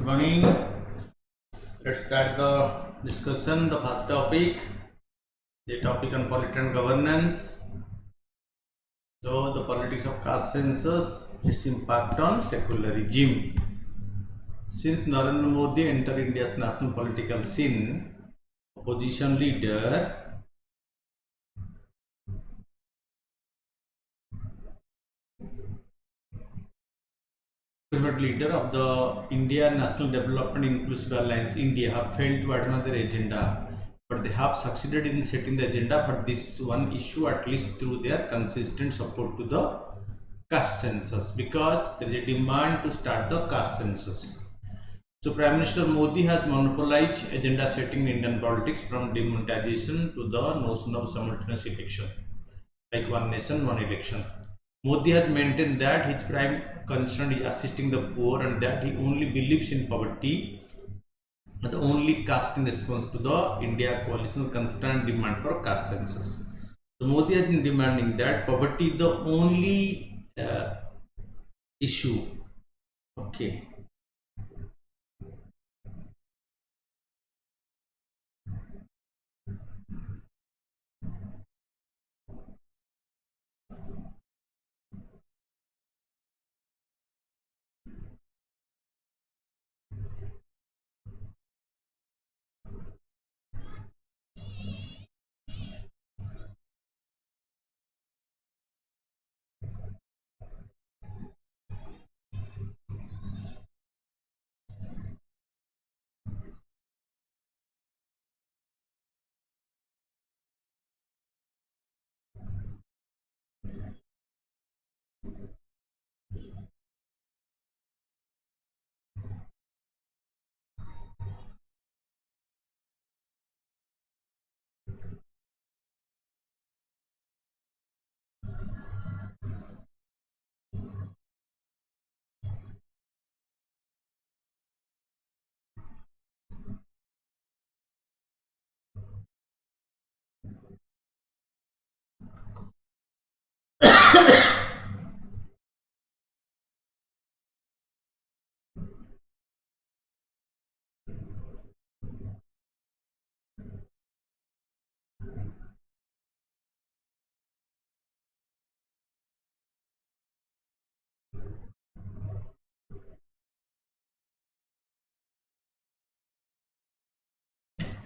morning. Let's start the discussion. The first topic, the topic on politics and governance. So, the politics of caste census, its impact on secularism. Since Narendra Modi entered India's national political scene, opposition leader of the India National Development Inclusive Alliance India have failed to advance their agenda, but they have succeeded in setting the agenda for this one issue, at least through their consistent support to the caste census, because there is a demand to start the caste census. So Prime Minister Modi has monopolized agenda setting in Indian politics, from demonetization to the notion of simultaneous election, like one nation, one election. Modi has maintained that his prime concern is assisting the poor and that he only believes in poverty as the only caste in response to the India coalition constant demand for caste census. So Modi has been demanding that poverty is the only issue. Okay.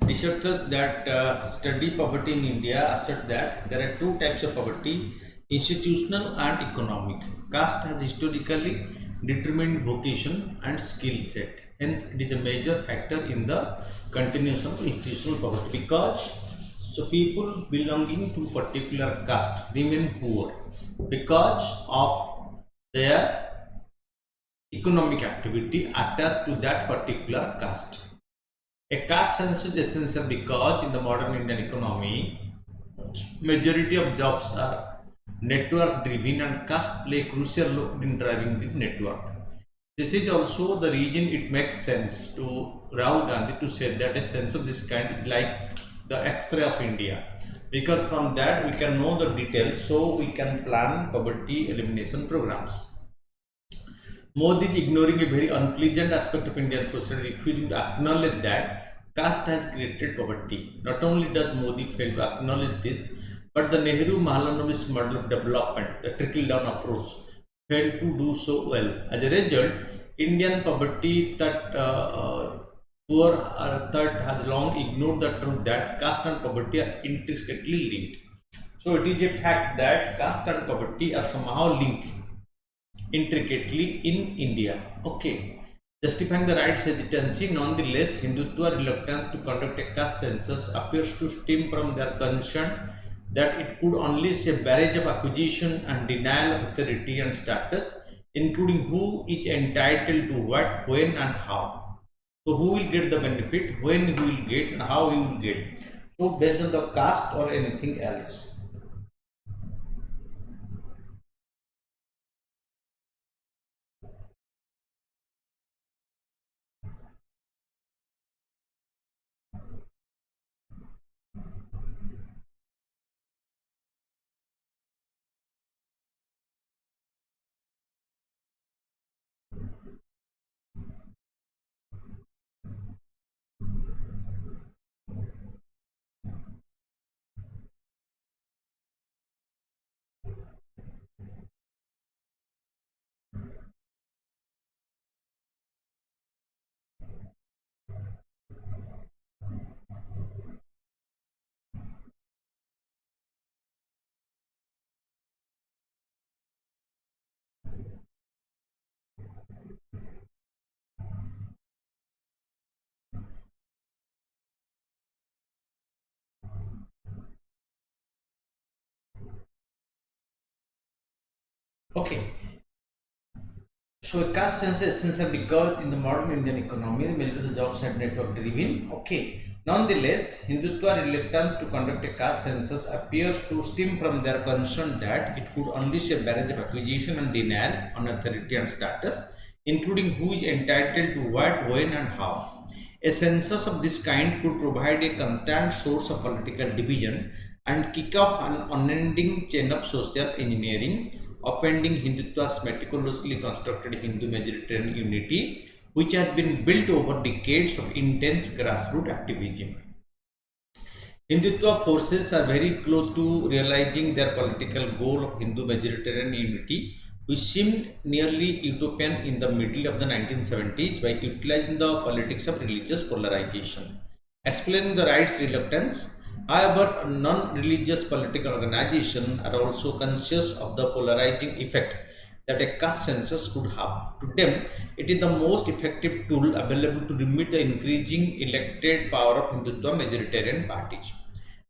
Researchers that study poverty in India assert that there are two types of poverty: institutional and economic. Caste has historically determined vocation and skill set. Hence, it is a major factor in the continuation of institutional poverty, because so people belonging to particular caste remain poor because of their economic activity attached to that particular caste. A caste census is essential because in the modern Indian economy, majority of jobs are network driven and caste play a crucial role in driving this network. This is also the reason it makes sense to Rahul Gandhi to say that a census of this kind is like the X-ray of India, because from that we can know the details, so we can plan poverty elimination programs. Modi is ignoring a very unpleasant aspect of Indian society, refusing to acknowledge that caste has created poverty. Not only does Modi fail to acknowledge this, but the Nehru-Mahalanobis model of development, the trickle-down approach, failed to do so well. As a result, Indian poverty that poor third has long ignored the truth that caste and poverty are intricately linked. So it is a fact that caste and poverty are somehow linked intricately in India. Okay. Justifying the right's hesitancy, nonetheless, Hindutva reluctance to conduct a caste census appears to stem from their concern that it could unleash a barrage of accusation and denial of authority and status, including who is entitled to what, when, and how. So, who will get the benefit, when he will get, and how he will get. So, based on the caste or anything else. Okay, so caste census is essential because in the modern Indian economy, majority of the jobs are network driven. Okay. Nonetheless, Hindutva reluctance to conduct a caste census appears to stem from their concern that it could unleash a barrage of acquisition and denial on authority and status, including who is entitled to what, when, and how. A census of this kind could provide a constant source of political division and kick off an unending chain of social engineering, offending Hindutva's meticulously constructed Hindu majoritarian unity, which has been built over decades of intense grassroots activism. Hindutva forces are very close to realizing their political goal of Hindu majoritarian unity, which seemed nearly utopian in the middle of the 1970s by utilizing the politics of religious polarization. Explaining the right's reluctance, however, non-religious political organizations are also conscious of the polarizing effect that a caste census could have. To them, it is the most effective tool available to limit the increasing elected power of Hindutva majoritarian parties.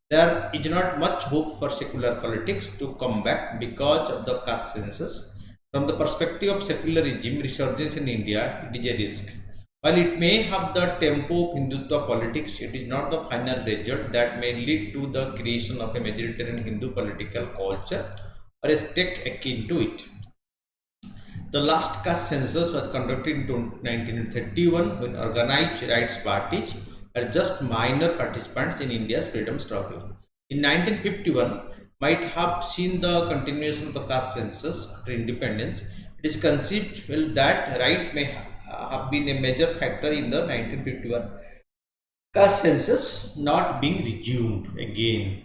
There is not much hope for secular politics to come back because of the caste census. From the perspective of secularism resurgence in India, it is a risk. While it may have the tempo of Hindutva politics, it is not the final result that may lead to the creation of a majoritarian Hindu political culture or a state akin to it. The last caste census was conducted in 1931 when organized rights parties were just minor participants in India's freedom struggle. In 1951, might have seen the continuation of the caste census after independence. It is conceivable that right may have been a major factor in the 1951 caste census not being resumed again.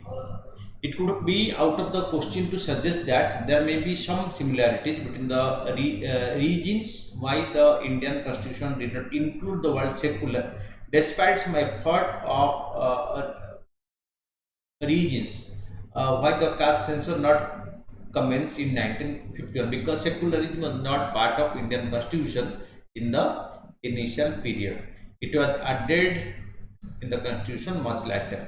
It could be out of the question to suggest that there may be some similarities between the regions why the Indian constitution did not include the word secular, despite some effort of regions. Why the caste census not commenced in 1951, because secularism was not part of Indian constitution in the initial period. It was added in the constitution much later.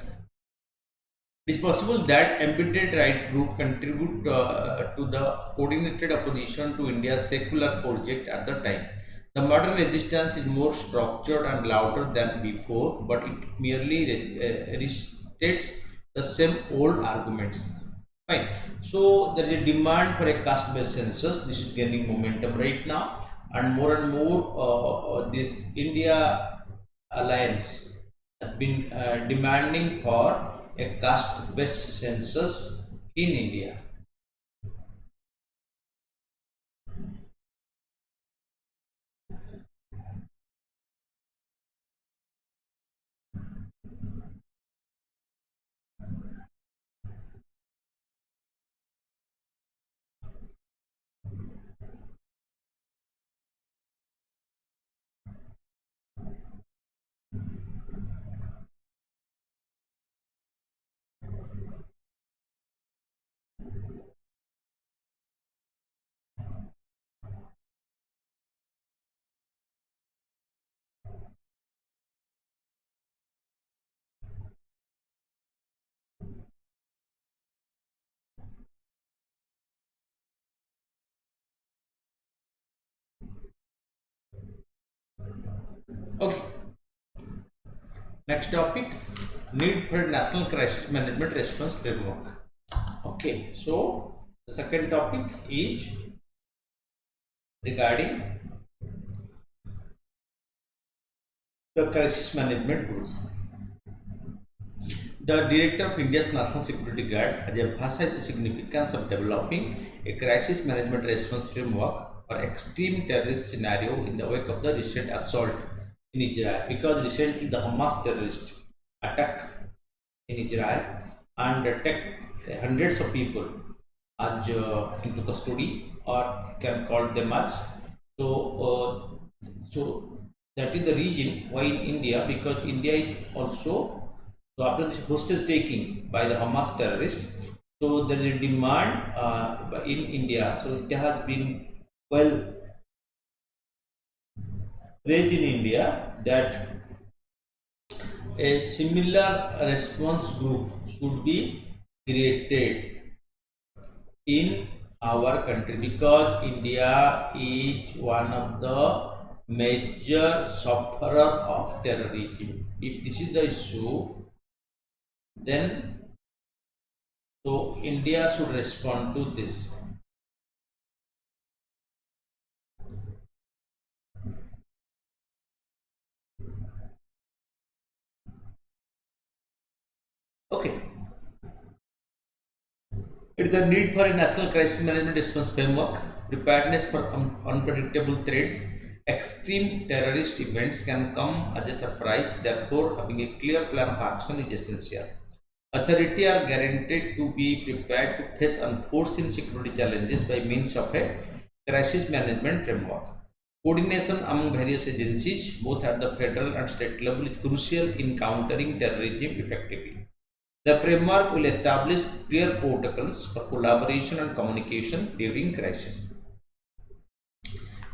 It is possible that embedded right group contribute to the coordinated opposition to India's secular project at the time. The modern resistance is more structured and louder than before, but it merely restates the same old arguments. Fine. So there is a demand for a caste-based census. This is gaining momentum right now, and more this India alliance has been demanding for a caste-based census in India. Okay, next topic, need for national crisis management response framework. Okay, so the second topic is regarding the crisis management group. The director of India's National Security Guard has emphasized the significance of developing a crisis management response framework for extreme terrorist scenario in the wake of the recent assault in Israel. Because recently the Hamas terrorist attack in Israel and attack hundreds of people as into custody, or can call them as so. So that is the reason why in India, because India is also, so after this hostage taking by the Hamas terrorists, so there is a demand in India. So it has been well raised in India that a similar response group should be created in our country, because India is one of the major sufferer of terrorism. If this is the issue, then so India should respond to this. Okay. It is the need for a national crisis management response framework, preparedness for unpredictable threats. Extreme terrorist events can come as a surprise, therefore, having a clear plan of action is essential. Authorities are guaranteed to be prepared to face unforeseen security challenges by means of a crisis management framework. Coordination among various agencies, both at the federal and state level, is crucial in countering terrorism effectively. The framework will establish clear protocols for collaboration and communication during crisis.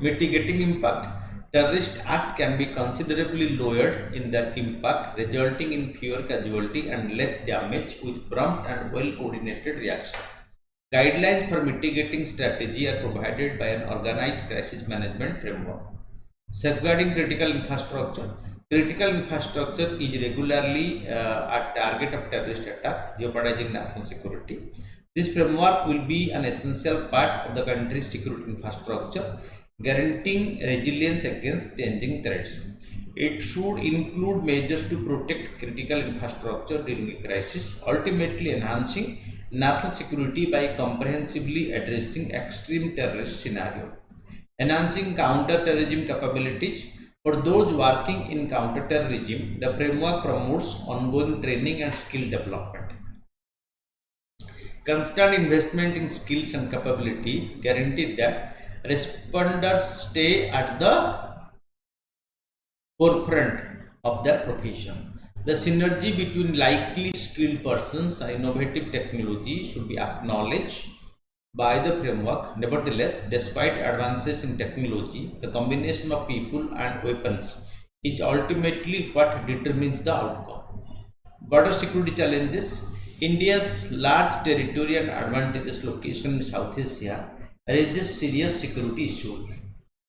Mitigating impact. Terrorist act can be considerably lowered in their impact, resulting in fewer casualty and less damage with prompt and well coordinated reaction. Guidelines for mitigating strategy are provided by an organized crisis management framework. Safeguarding critical infrastructure. Critical infrastructure is regularly a target of terrorist attack, jeopardizing national security. This framework will be an essential part of the country's security infrastructure, guaranteeing resilience against changing threats. It should include measures to protect critical infrastructure during a crisis, ultimately enhancing national security by comprehensively addressing extreme terrorist scenarios. Enhancing counter-terrorism capabilities. For those working in counter-terrorism, the framework promotes ongoing training and skill development. Constant investment in skills and capability guarantees that responders stay at the forefront of their profession. The synergy between likely skilled persons and innovative technology should be acknowledged by the framework. Nevertheless, despite advances in technology, the combination of people and weapons is ultimately what determines the outcome. Border security challenges. India's large territory and advantageous location in South Asia raises serious security issues.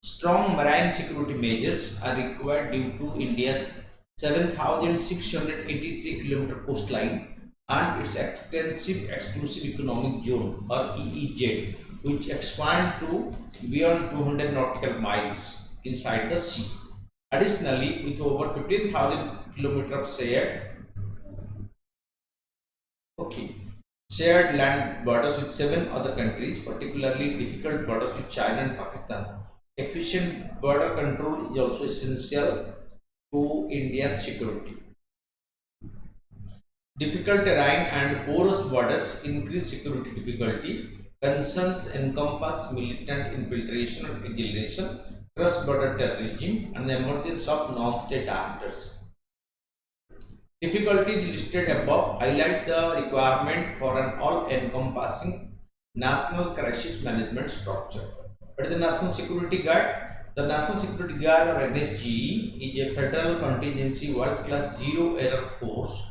Strong marine security measures are required due to India's 7,683-kilometer coastline and its extensive exclusive economic zone or EEZ, which expand to beyond 200 nautical miles inside the sea. Additionally, with over 15,000 kilometers of okay, shared land borders with seven other countries, particularly difficult borders with China and Pakistan, efficient border control is also essential to Indian security. Difficult terrain and porous borders increase security difficulty. Concerns encompass militant infiltration and exhilaration, cross-border terrorism, and the emergence of non-state actors. Difficulties listed above highlights the requirement for an all-encompassing national crisis management structure. But the National Security Guard, the National Security Guard or NSGE is a federal contingency world-class zero-error force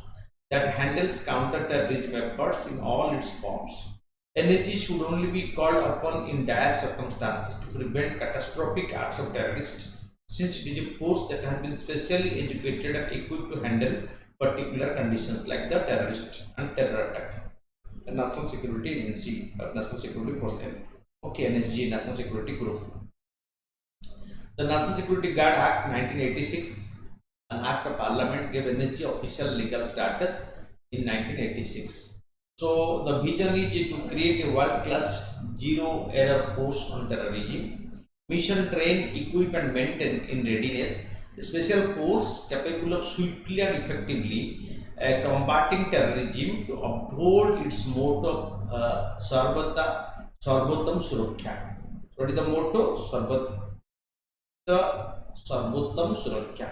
that handles counter-terrorism efforts in all its forms. NSG should only be called upon in dire circumstances to prevent catastrophic acts of terrorists, since it is a force that has been specially educated and equipped to handle particular conditions like the terrorist and terror attack. The National Security Agency, National Security Force, okay, NSG, National Security Group. The National Security Guard Act 1986, an act of parliament, gave NSG official legal status in 1986. So the vision is to create a world-class zero-error force on terrorism, mission, train, equip and maintain in readiness, a special force capable of swiftly and effectively combating terrorism to uphold its motto of Sarvottam Surakha. So what is the motto? Sarvottam Surakha.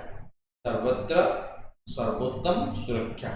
Sarvottam Surakha.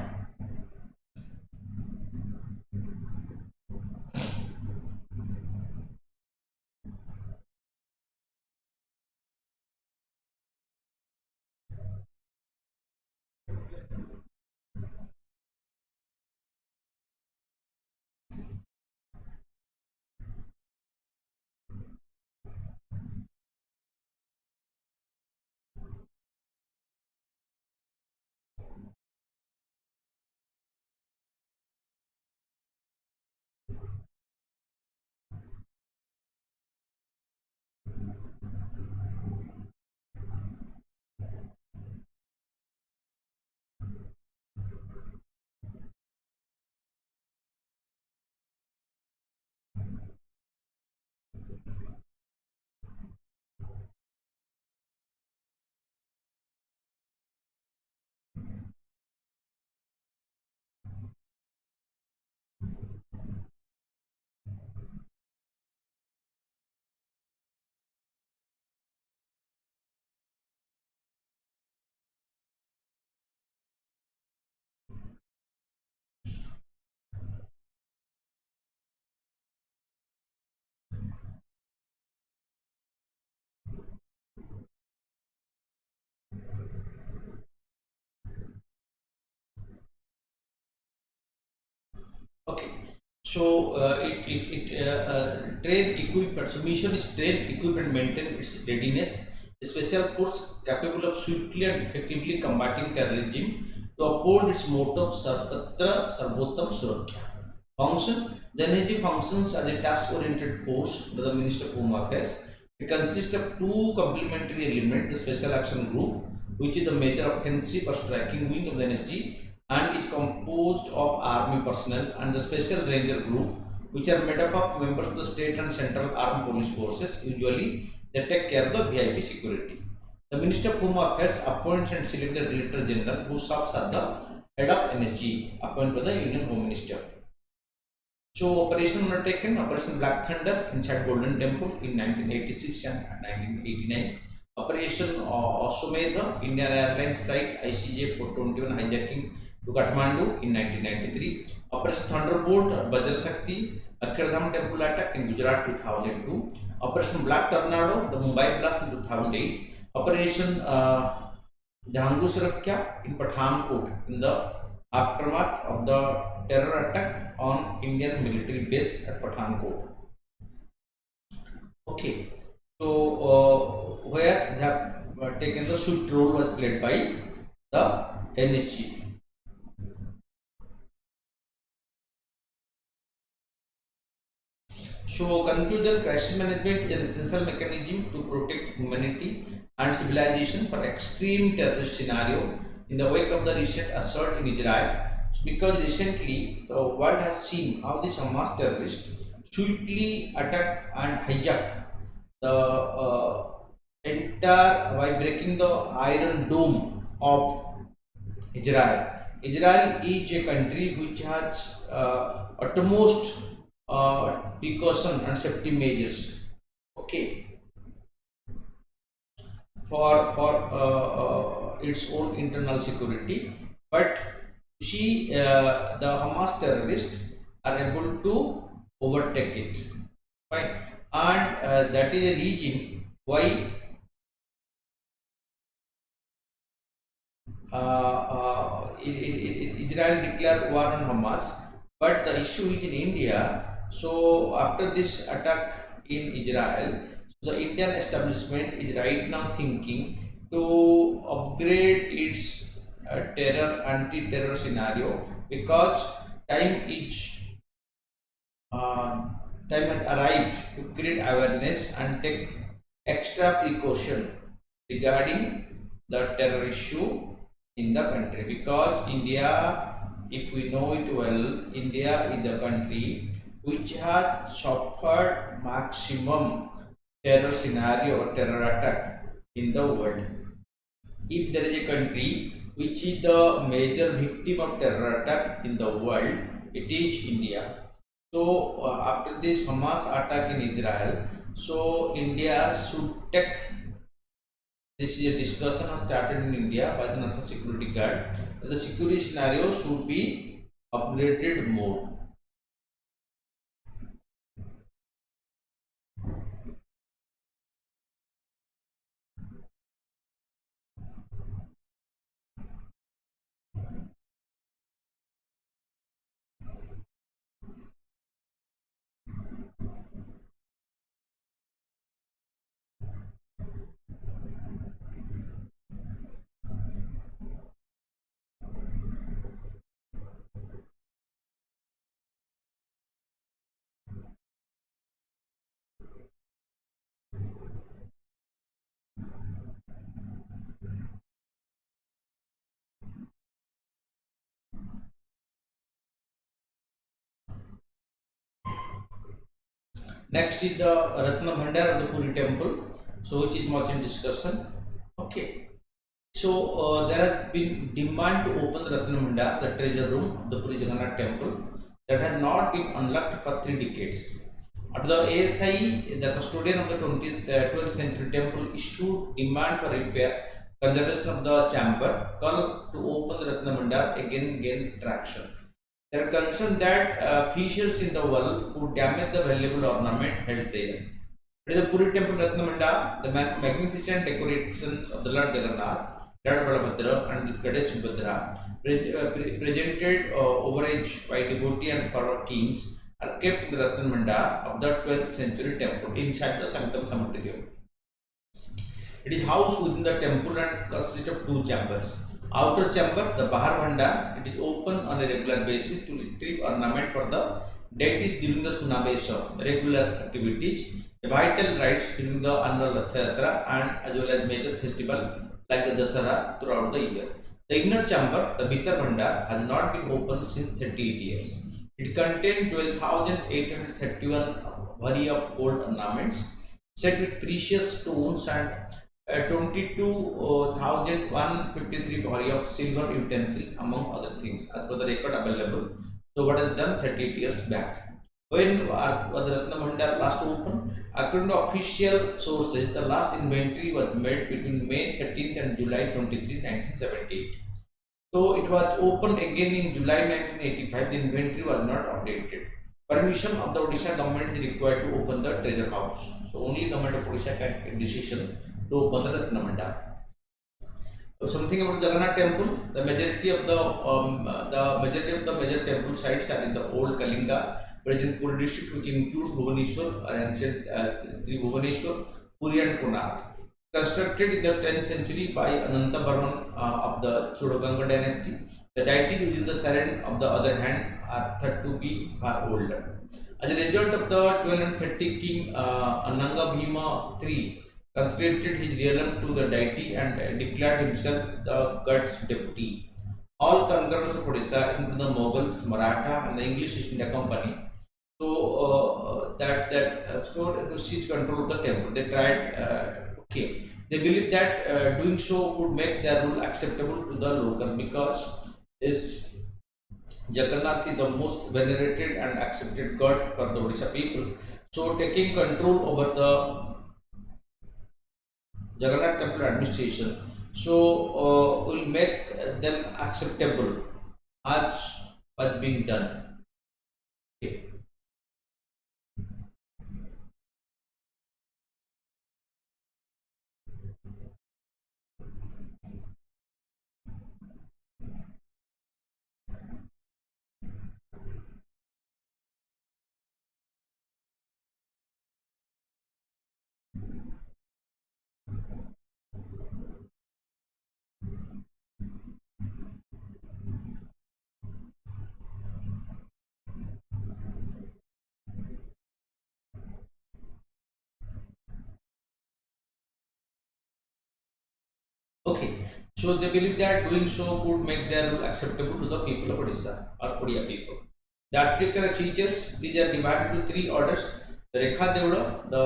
Okay. So train equipment. So mission is train equipment maintain its readiness. A special force capable of swiftly and effectively combating terrorism to uphold its motto Sarvatra Sarvottam Suraksha. Function: the energy functions as a task-oriented force under the Minister of Home Affairs. It consists of two complementary elements: the Special Action Group, which is the major offensive or striking wing of the NSG, and is composed of army personnel, and the Special Ranger Group, which are made up of members of the state and central armed police forces. Usually, they take care of the VIP security. The Minister of Home Affairs appoints and selects the Director General, who serves as the head of NSG, appointed by the Union Home Minister. So operation undertaken: Operation Black Thunder inside Golden Temple in 1986 and 1989. Operation Osomedha, Indian Airlines flight ICJ 421 hijacking to Kathmandu in 1993. Operation Thunderbolt, Bajra Shakti, Akhirdham Temple attack in Gujarat 2002. Operation Black Tornado, the Mumbai blast in 2008. Operation Jhangu Surakya in Pathankot in the aftermath of the terror attack on Indian military base at Pathankot. Okay, so where they have taken the swift role was played by the NSG. So conclusion: crisis management is an essential mechanism to protect humanity and civilization from extreme terrorist scenario in the wake of the recent assault in Israel. Because recently the world has seen how these Hamas terrorists swiftly attack and hijack the entire by breaking the iron dome of Israel. Israel is a country which has utmost precaution and safety measures. Okay, for its own internal security, but see the Hamas terrorists are able to overtake it, fine, and that is a reason why Israel declared war on Hamas. But the issue is in India. So after this attack in Israel, the Indian establishment is right now thinking to upgrade its anti-terror scenario, because time is time has arrived to create awareness and take extra precaution regarding the terror issue in the country. Because India, if we know it well, India is the country which has suffered maximum terror scenario or terror attack in the world. If there is a country which is the major victim of terror attack in the world, it is India. So after this Hamas attack in Israel, so India should take, this is a discussion has started in India by the National Security Guard, the security scenario should be upgraded more. Next is the Ratna Bhandar of the Puri temple, so which is much in discussion. Okay, so there has been demand to open the Ratna Bhandar, the treasure room of the Puri Jagannath temple, that has not been unlocked for 3 decades. At the ASI, the custodian of the 12th century temple, issued demand for repair, conservation of the chamber, call to open the Ratna Bhandar again gained traction. They are concerned that fissures in the wall could damage the valuable ornament held there. It is the Puri temple Ratna Bhandar, the magnificent decorations of the Lord Jagannath, Lord Balabhadra and Goddess Subhadra, presented overage by devotee and power kings, are kept in the Ratna Mandap of the 12th century temple inside the Sanctum Sanctorum. It is housed within the temple and consists of two chambers. Outer chamber, the Bahar Bhandar, it is open on a regular basis to retrieve ornament for the deities during the Sunabesha, regular activities, the vital rites during the annual Rath Yatra and as well as major festival like the Dasara throughout the year. The inner chamber, the Bhitar Bhandar, has not been opened since 38 years. It contained 12,831 bhari of gold ornaments set with precious stones and 22,153 bhari of silver utensil among other things as per the record available. So what is done 38 years back. When the Ratna Bhandar last opened, according to official sources, the last inventory was made between May 13th and July 23, 1978. So it was opened again in July 1985. The inventory was not updated. Permission of the Odisha government is required to open the treasure house. So only government of Odisha can take decision to open the Ratna Bhandar. So something about Jagannath temple. The majority of the major temple sites are in the old Kalinga, present Puri district, which includes Bhubaneswar, ancient Bhubaneswar, Puri and Konark. Constructed in the 10th century by Anantavarman of the Chodaganga dynasty. The deities within the Saran, on the other hand, are thought to be far older. As a result of the 1230 king Ananga Bhima III consecrated his realm to the deity and declared himself the god's deputy. All conquerors of Odisha, including the Mughals, Maratha, and the English East India Company, seized control of the temple. They tried. They believed that doing so would make their rule acceptable to the locals because Jagannath is the most venerated and accepted god for the Odisha people. So taking control over the Jagannath temple administration will make them acceptable as was being done. Okay. Okay, so they believe that doing so would make their rule acceptable to the people of Odisha or Odia people. The architectural features, these are divided into three orders: the Rekha Devula, the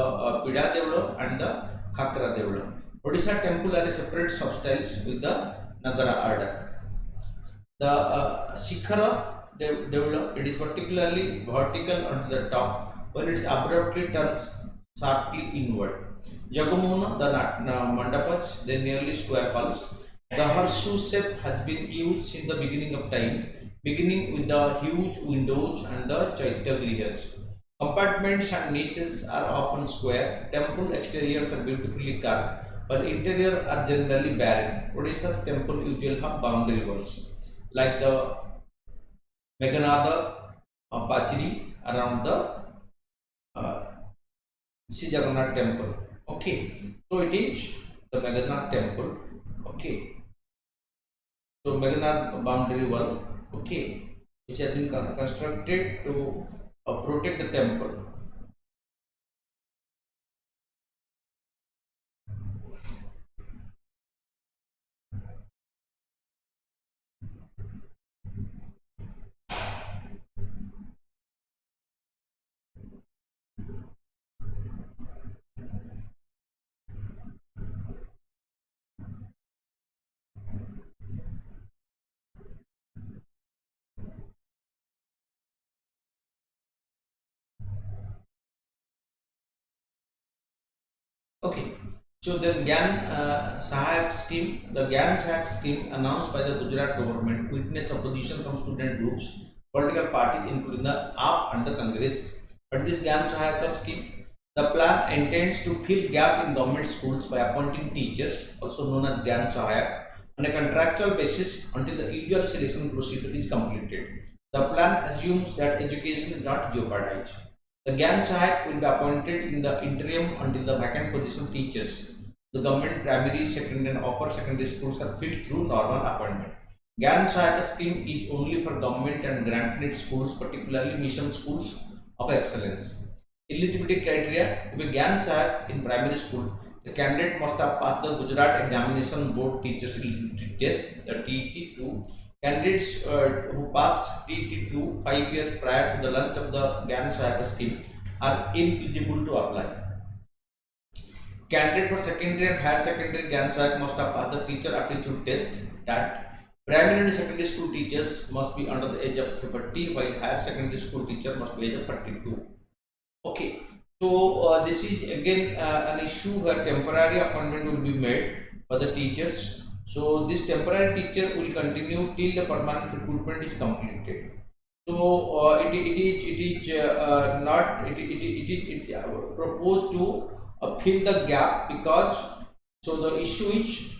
Pida Devula, and the Khakra Devula. Odisha temple are a separate substyles with the Nagara order. The Shikhara Devula, it is particularly vertical on the top when it abruptly turns sharply inward. Jagamona, the mandapas, they nearly square halls. The horseshoe shape has been used since the beginning of time, beginning with the huge windows and the Chaitya grihas. Compartments and niches are often square. Temple exteriors are beautifully carved, but interior are generally barren. Odisha's temple usually have boundary walls, like the Meghanada Pachiri around the Sri Jagannath temple. Okay, so it is the Meghannath temple. Okay, so Meghannath boundary wall. Okay, which has been constructed to protect the temple. Okay, so then GAN Sahayak scheme, the GAN Sahayak scheme announced by the Gujarat government witnessed opposition from student groups, political parties including the AAP and the Congress. But this GAN Sahayak scheme, the plan intends to fill gap in government schools by appointing teachers, also known as GAN Sahayak, on a contractual basis until the usual selection procedure is completed. The plan assumes that education is not jeopardized. The GAN Sahayak will be appointed in the interim until the vacant position teachers. The government primary, secondary and upper secondary schools are filled through normal appointment. GAN Sahayak scheme is only for government and grant-need schools, particularly mission schools of excellence. Eligibility criteria: to be GAN Sahayak in primary school, the candidate must have passed the Gujarat Examination Board Teachers Eligibility Test, the TET2. Candidates who passed TET2 5 years prior to the launch of the GAN Sahayak scheme are ineligible to apply. Candidate for secondary and higher secondary GAN Sahayak must have passed the teacher aptitude test. That primary and secondary school teachers must be under the age of 30, while higher secondary school teacher must be age of 32. Okay, so this is again an issue where temporary appointment will be made for the teachers. So this temporary teacher will continue till the permanent recruitment is completed. So it is proposed to fill the gap, because so the issue is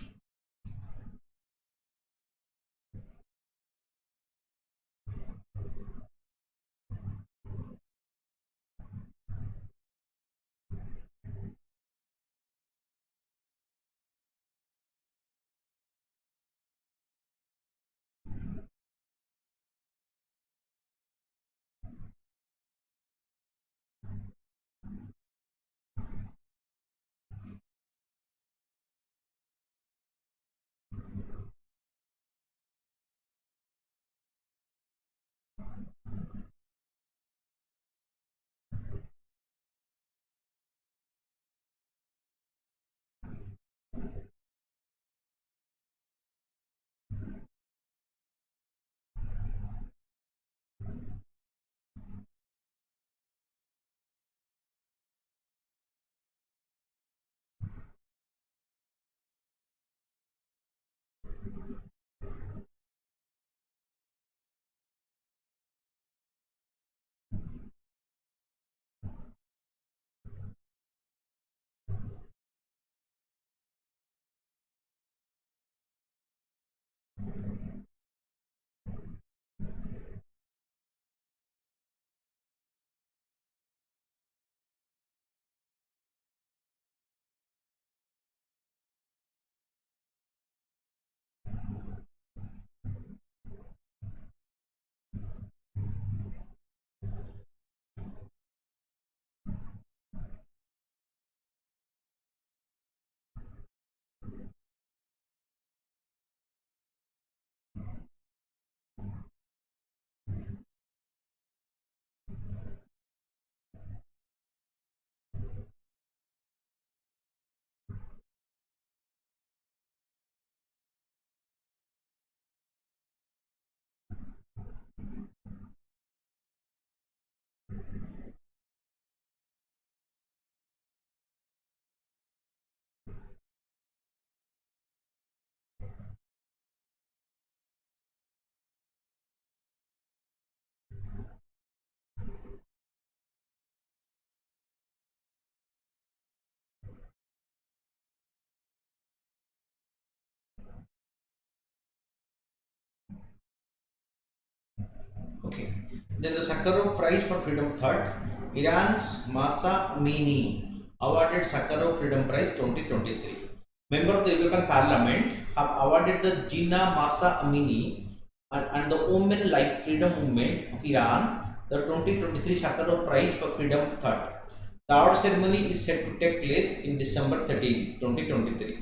okay. Then the Sakharov Prize for Freedom Thought, Iran's Masa Amini awarded Sakharov Freedom Prize 2023. Member of the European Parliament have awarded the Jina Masa Amini and the Women Life Freedom Movement of Iran the 2023 Sakharov Prize for Freedom Thought. The award ceremony is set to take place in December 13, 2023.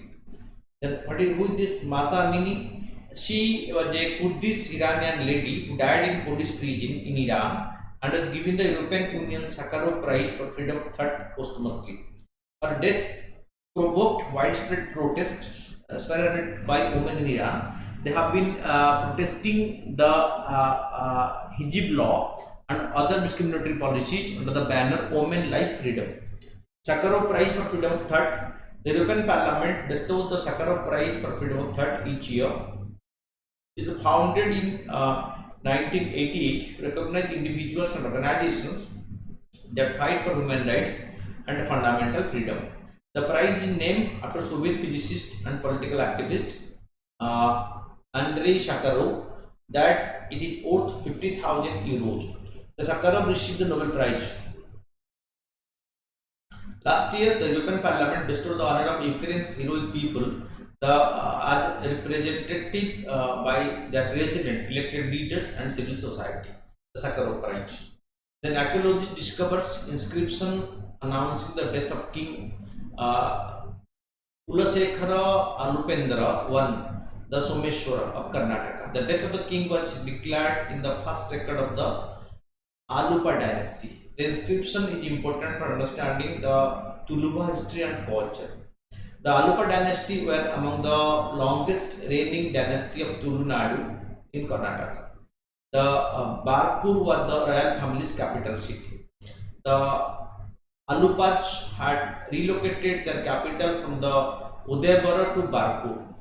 Then who is this Masa Amini? She was a Kurdish Iranian lady who died in police prison in Iran and was given the European Union Sakharov Prize for Freedom Thought posthumously. Her death provoked widespread protest spearheaded by women in Iran. They have been protesting the hijab law and other discriminatory policies under the banner Women Life Freedom. Sakharov Prize for Freedom of Thought. The European Parliament bestows the Sakharov Prize for Freedom of Thought each year. It is founded in 1988 to recognize individuals and organizations that fight for human rights and fundamental freedom. The prize is named after Soviet physicist and political activist uh, Andrei Sakharov that it is worth 50,000 euros. The Sakharov received the Nobel Prize. Last year, the European Parliament bestowed the honor of Ukraine's heroic people, as representative by their president, elected leaders, and civil society. The Sakharov Prize. Then archaeologist discovers inscription announcing the death of King Kulasekhara Alupendra I, the Someshwara of Karnataka. The death of the king was declared in the first record of the Alupa dynasty. The inscription is important for understanding the Tuluva history and culture. The Alupa dynasty were among the longest reigning dynasty of Tulunadu in Karnataka. The Barkur was the royal family's capital city. The Alupach had relocated their capital from the Udaybara to Barkur.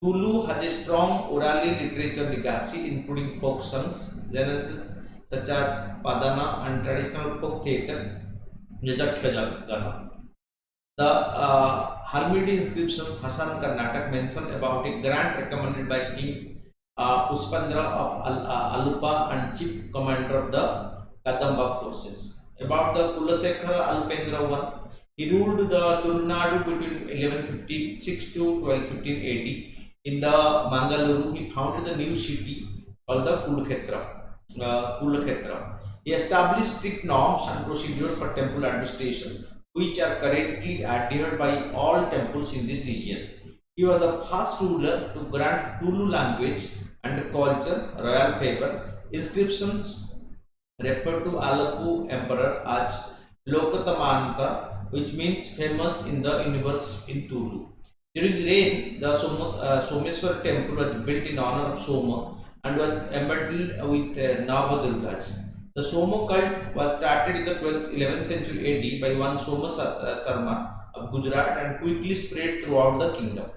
Tulu has a strong orally literature legacy, including folk songs, genres such as Padana and traditional folk theatre, Jajakhajagana. The Harmidi inscriptions Hassan Karnataka mention about a grant recommended by King Puspandra of Alupa and chief commander of the Kadamba forces. About the Kulasekhara Alupendra I, he ruled the Tulnadu between 1156 to 1215 AD. In the Mangaluru, he founded the new city called the Kulakhetra. He established strict norms and procedures for temple administration, which are currently adhered by all temples in this region. He was the first ruler to grant Tulu language and culture royal favor. Inscriptions refer to Alapu emperor as Lokatamanta, which means famous in the universe in Tulu. During his reign, the Someswar temple was built in honor of Soma and was embedded with Navadurgas. The Somo cult was started in the 12th 11th century AD by one Soma Sarma of Gujarat and quickly spread throughout the kingdom.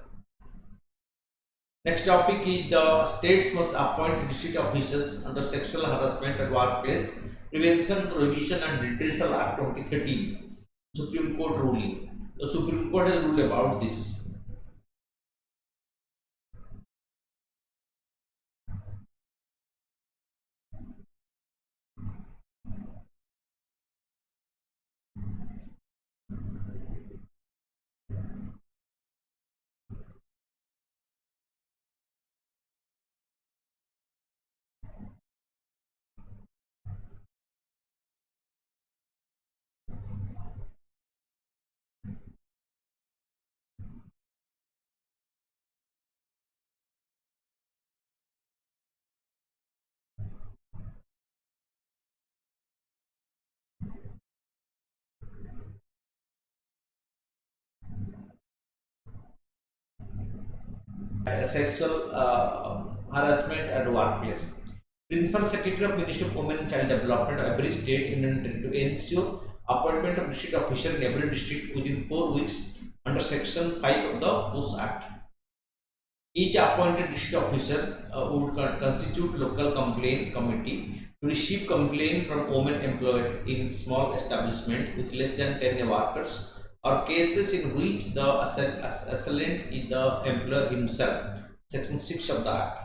Next topic is the states must appoint district officers under Sexual Harassment at Workplace Prevention, Prohibition and Redressal Act 2013. Supreme Court ruling. The Supreme Court has ruled about this. Sexual harassment at workplace. Principal Secretary of Ministry of Women and Child Development of every state intended to ensure appointment of district officer in every district within 4 weeks under Section 5 of the Post Act. Each appointed district officer would constitute local complaint committee to receive complaint from women employed in small establishment with less than 10 workers or cases in which the assailant is the employer himself. Section 6 of the Act.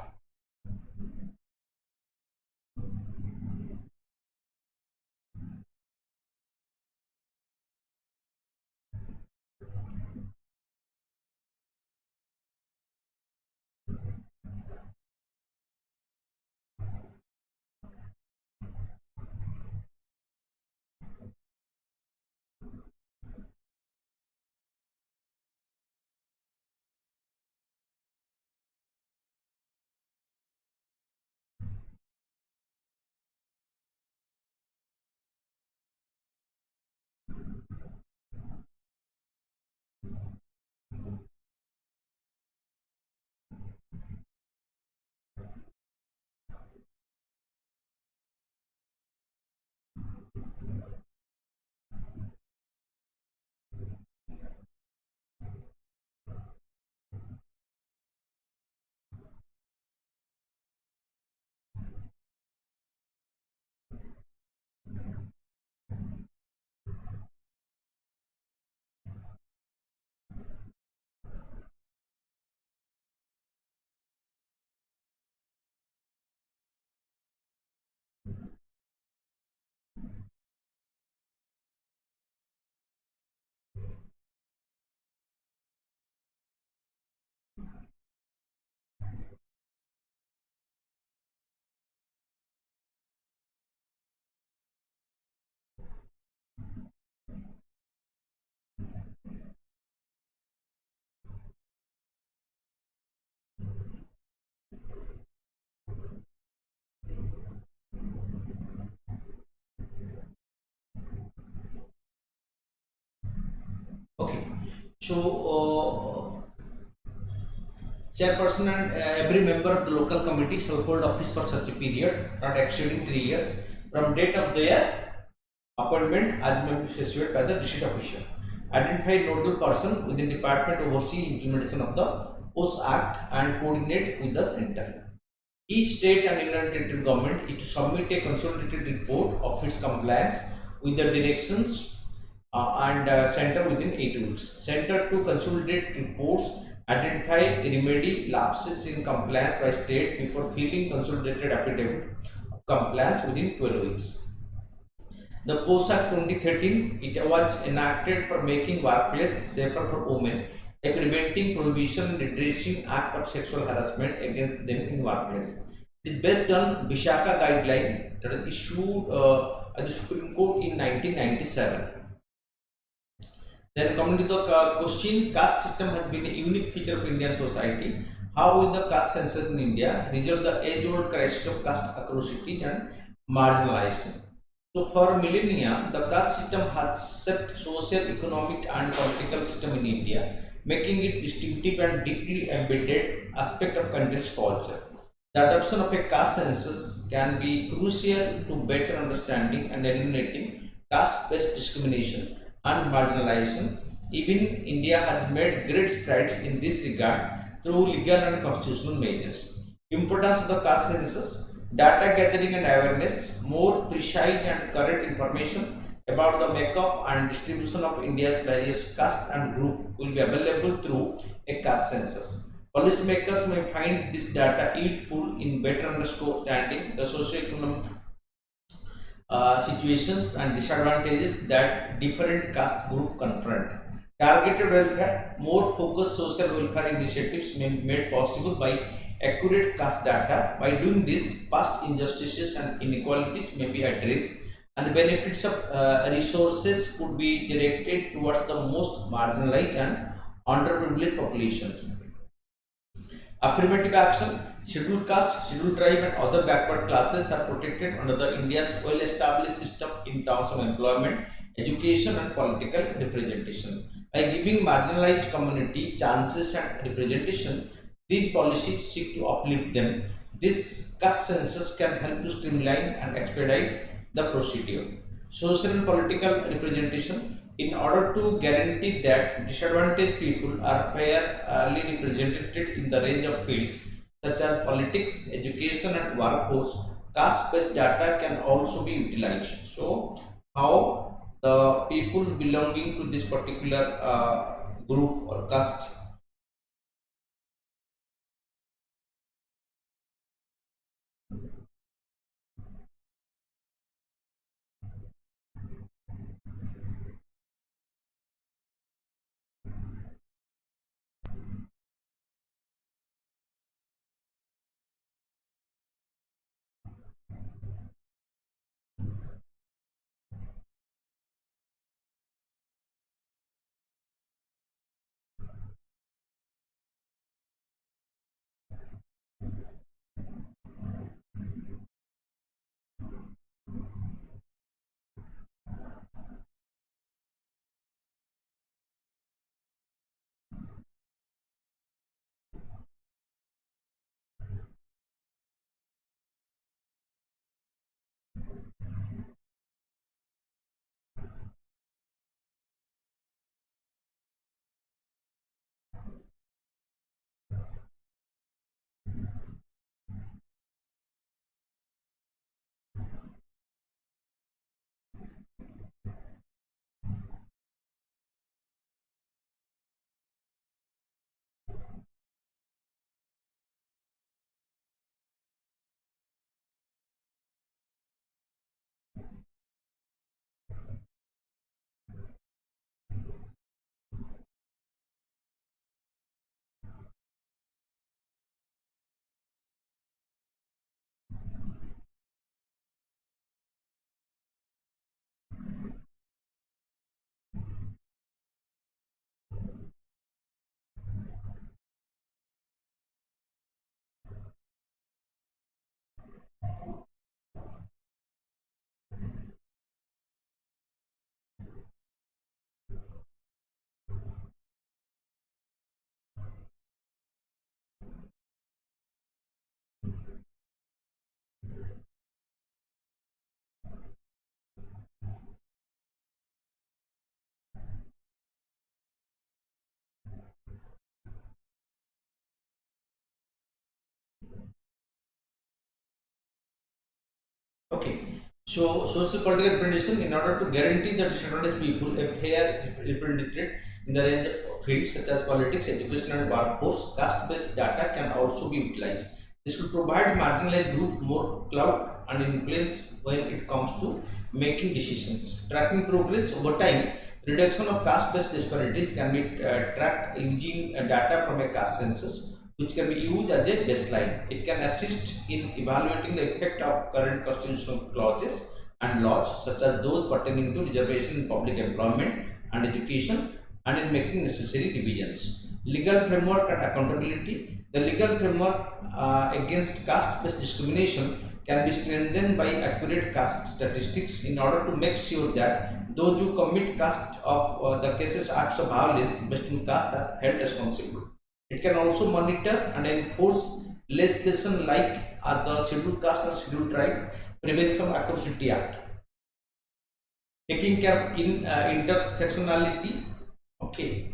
Okay. So, chairperson and every member of the local committee shall hold office for such a period not exceeding 3 years from date of their appointment as may be specified by the district official. Identify nodal person within department to oversee implementation of the OAS Act and coordinate with the center. Each state and union territory government is to submit a consolidated report of its compliance with the directions and center within 8 weeks. Center to consolidate reports, identify remedy lapses in compliance by state before filing consolidated affidavit of compliance within 12 weeks. The POS Act 2013, it was enacted for making workplace safer for women by preventing prohibition and redressing act of sexual harassment against them in workplace. It is based on Vishaka guideline that was issued at the Supreme Court in 1997. Then coming to the question, caste system has been a unique feature of Indian society. How will the caste census in India resolve the age-old crisis of caste atrocities and marginalization? So for millennia, the caste system has shaped social, economic and political system in India, making it distinctive and deeply embedded aspect of country's culture. The adoption of a caste census can be crucial to better understanding and eliminating caste-based discrimination and marginalization. Even India has made great strides in this regard through legal and constitutional measures. Importance of the caste census: data gathering and awareness, more precise and current information about the makeup and distribution of India's various castes and groups will be available through a caste census. Policymakers may find this data useful in better understanding the socio-economic situations and disadvantages that different caste groups confront. Targeted welfare, more focused social welfare initiatives may be made possible by accurate caste data. By doing this, past injustices and inequalities may be addressed, and the benefits of resources could be directed towards the most marginalized and underprivileged populations. Affirmative action: scheduled caste, scheduled tribe and other backward classes are protected under the India's well-established system in terms of employment, education and political representation. By giving marginalized community chances and representation, these policies seek to uplift them. This caste census can help to streamline and expedite the procedure. Social and political representation: in order to guarantee that disadvantaged people are fairly represented in the range of fields such as politics, education and workforce, caste-based data can also be utilized. So, how the people belonging to this particular group or caste Okay, so social political representation, in order to guarantee the disadvantaged people a fair representation in the range of fields such as politics, education, and workforce, caste-based data can also be utilized. This could provide marginalized groups more clout and influence when it comes to making decisions. Tracking progress over time, reduction of caste-based disparities can be tracked using data from a caste census, which can be used as a baseline. It can assist in evaluating the effect of current constitutional clauses and laws, such as those pertaining to reservation in public employment and education, and in making necessary divisions. Legal framework and accountability. The legal framework against caste-based discrimination can be strengthened by accurate caste statistics in order to make sure that those who commit caste of the cases acts of violence based on caste are held responsible. It can also monitor and enforce legislation like the Scheduled Caste and Scheduled Tribe Prevention Atrocity Act, taking care of in intersectionality. Okay.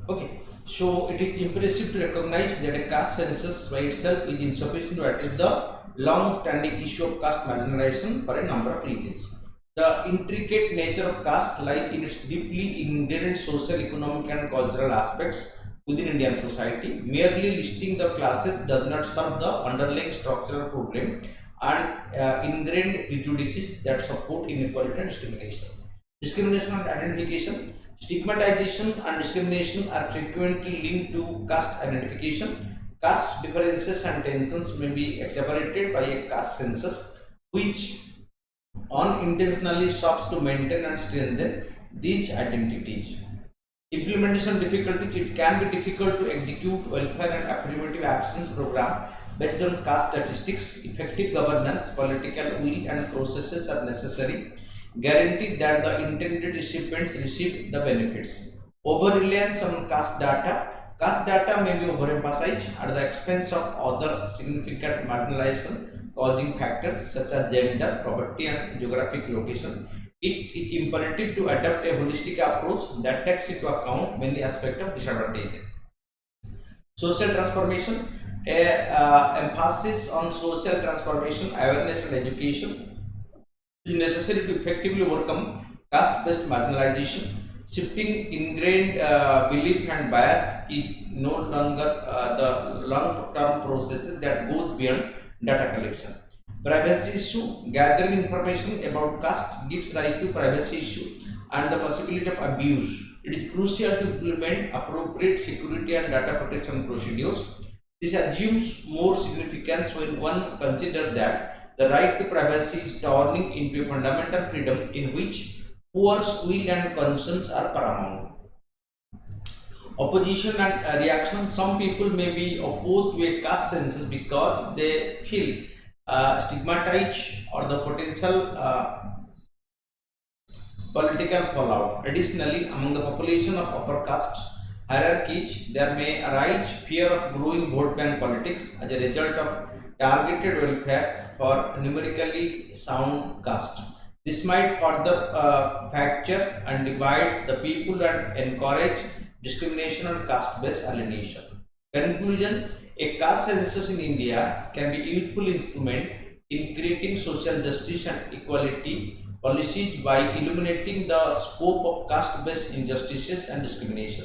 Okay, so it is impressive to recognize that a caste census by itself is insufficient to address the long-standing issue of caste marginalization for a number of reasons. The intricate nature of caste lies in its deeply inherent social, economic, and cultural aspects within Indian society. Merely listing the classes does not serve the underlying structural problem and ingrained prejudices that support inequality and discrimination. Discrimination and identification. Stigmatization and discrimination are frequently linked to caste identification. Caste differences and tensions may be exacerbated by a caste census, which unintentionally stops to maintain and strengthen these identities. Implementation difficulties. It can be difficult to execute welfare and affirmative actions program based on caste statistics. Effective governance, political will, and processes are necessary. Guarantee that the intended recipients receive the benefits. Over reliance on caste data. Caste data may be overemphasized at the expense of other significant marginalization causing factors such as gender, poverty, and geographic location. It is imperative to adopt a holistic approach that takes into account many aspects of disadvantage. Social transformation, emphasis on social transformation, awareness, and education is necessary to effectively overcome caste-based marginalization. Shifting ingrained belief and bias is no longer the long-term processes that goes beyond data collection. Privacy issue. Gathering information about caste gives rise to privacy issue and the possibility of abuse. It is crucial to implement appropriate security and data protection procedures. This assumes more significance when one considers that the right to privacy is turning into a fundamental freedom in which poor's will and concerns are paramount. Opposition and reaction. Some people may be opposed to a caste census because they feel stigmatized or the potential political fallout. Additionally, among the population of upper caste hierarchies, there may arise fear of growing vote bank politics as a result of targeted welfare for numerically sound caste. This might further fracture and divide the people and encourage discrimination and caste-based alienation. Conclusion. A caste census in India can be a useful instrument in creating social justice and equality policies by illuminating the scope of caste-based injustices and discrimination.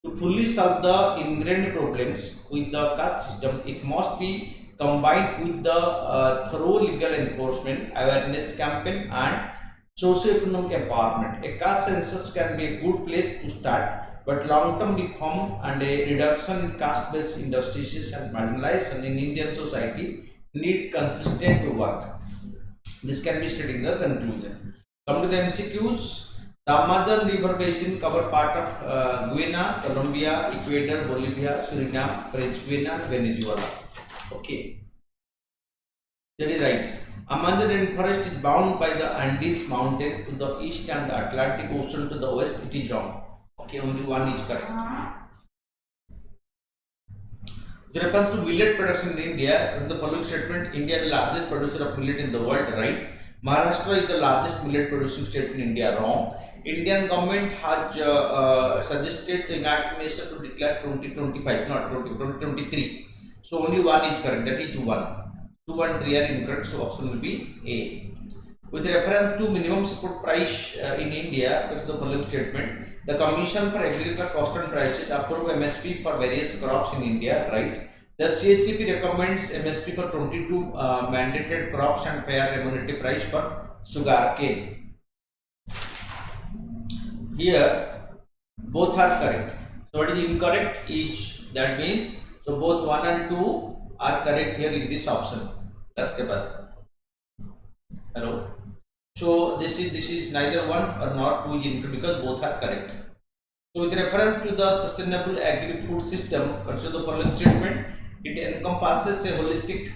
To fully solve the ingrained problems with the caste system, it must be combined with the thorough legal enforcement, awareness campaign, and socio-economic empowerment. A caste census can be a good place to start, but long-term reform and a reduction in caste-based injustices and marginalization in Indian society need consistent work. This can be stated in the conclusion. Come to the MCQs. The Amazon River Basin cover part of Guyana, Colombia, Ecuador, Bolivia, Suriname, French Guiana, and Venezuela. Okay, that is right. Amazon rainforest is bound by the Andes mountain to the east and the Atlantic Ocean to the west. It is wrong. Okay, only one is correct. With reference to millet production in India, from the following statement, India is the largest producer of millet in the world, right? Maharashtra is the largest millet producing state in India, wrong. Indian government has suggested the United Nations to declare 2025, not 2023. So only one is correct, that is 1. 2 and 3 are incorrect, so option will be A. With reference to minimum support price in India, this is the following statement. The Commission for Agricultural Cost and Prices approve MSP for various crops in India, right? The CSCP recommends MSP for 22 mandated crops and fair remunerative price for sugarcane. Here, both are correct. So what is incorrect is, that means, so both 1 and 2 are correct here in this option. That's the hello. So this is neither 1 or not 2 is incorrect because both are correct. So with reference to the sustainable agri-food system, consider the following statement. It encompasses a holistic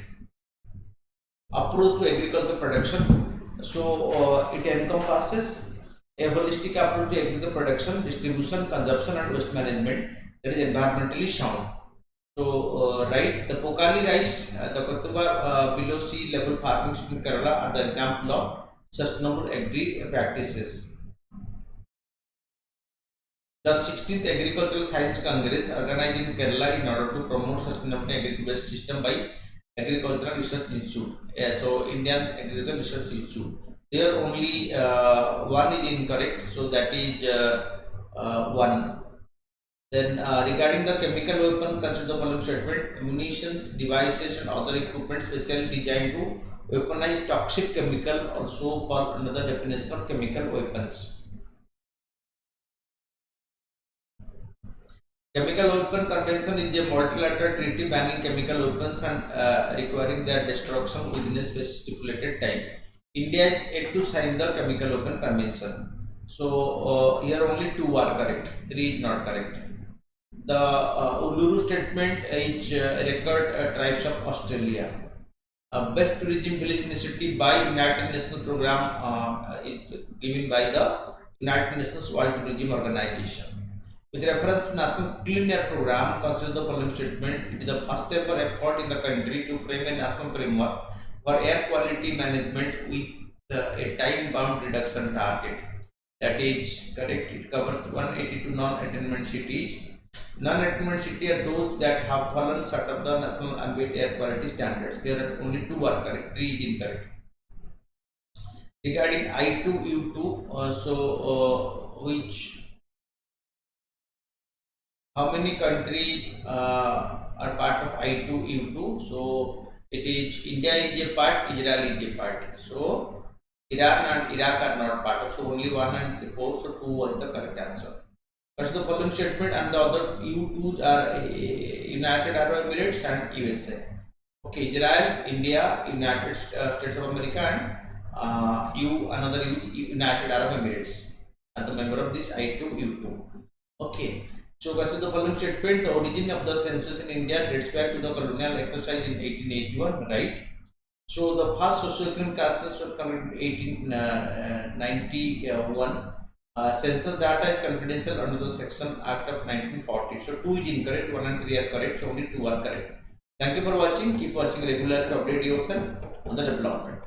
approach to agriculture production. So it encompasses a holistic approach to agriculture production, distribution, consumption, and waste management that is environmentally sound. So right, the Pokali rice, the Kotuba below sea level farming in Kerala are the example of sustainable agri practices. The 16th Agricultural Science Congress organized in Kerala in order to promote sustainable agriculture system by Agricultural Research Institute. So Indian Agricultural Research Institute. Here only one is incorrect, so that is 1. Then regarding the chemical weapon, consider the following statement. Munitions, devices and other equipment specially designed to weaponize toxic chemical also fall under the definition of chemical weapons. Chemical Weapon Convention is a multilateral treaty banning chemical weapons and requiring their destruction within a stipulated time. India is yet to sign the Chemical Weapon Convention. So here only 2 are correct, 3 is not correct. The Uluru statement is record tribes of Australia. Best tourism village initiative by United Nations program is given by the United Nations World Tourism Organization. With reference to National Clean Air Program, consider the following statement. It is the first ever effort in the country to frame a national framework for air quality management with a time-bound reduction target. That is correct. It covers 182 non-attainment cities. Non-attainment cities are those that have fallen short of the national ambient air quality standards. There are only 2 are correct, 3 is incorrect. Regarding I2U2, how many countries are part of I2U2? So it is India is a part, Israel is a part. So Iran and Iraq are not part of. So only 1 and 4. So 2 was the correct answer. That's the following statement, and the other U2s are United Arab Emirates and USA. Okay, Israel, India, United States of America, and another United Arab Emirates are the member of this I2U2. Okay. So consider the following statement. The origin of the census in India dates back to the colonial exercise in 1881, right? So the first socio-economic census was conducted in 1891. Census data is confidential under the Section Act of 1940. So 2 is incorrect, 1 and 3 are correct, so only 2 are correct. Thank you for watching. Keep watching regularly to update yourself on the development.